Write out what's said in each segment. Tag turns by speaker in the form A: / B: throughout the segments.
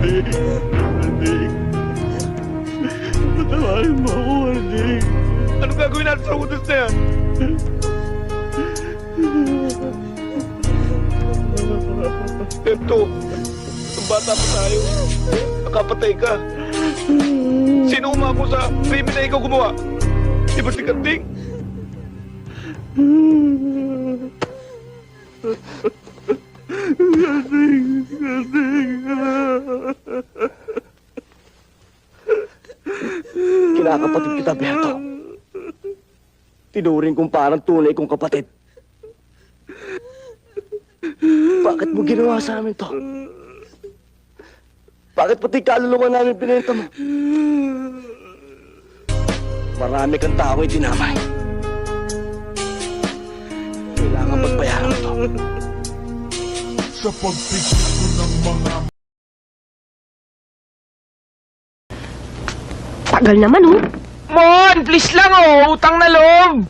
A: Warning. Patawarin mo ako, Warning. Anong gagawin natin sa utos na yan? Ito, ang bata pa tayo. Nakapatay ka. Sino umako sa krimen na ikaw gumawa? Di ba si Kanting?
B: Kinakapatid kita, Beato. Tinuring kong parang tunay kong kapatid. Bakit mo ginawa sa amin to? Bakit pati kaluluwa namin pinenta mo? Marami kang tao'y dinamay. Kailangan pagbayaran mo to.
C: Sa pagpigil ko ng mga
D: Tagal naman, oh.
E: Mon, please lang oh, utang na loob.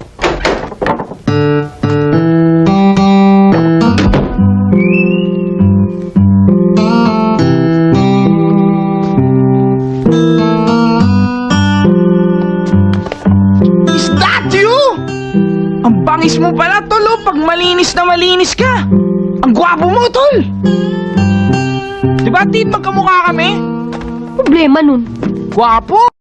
E: Is that you? Ang bangis mo pala, tol, oh, pag malinis na malinis ka. Ang gwapo mo, tol. Diba, Tin, magkamukha kami?
D: Problema nun.
E: Gwapo.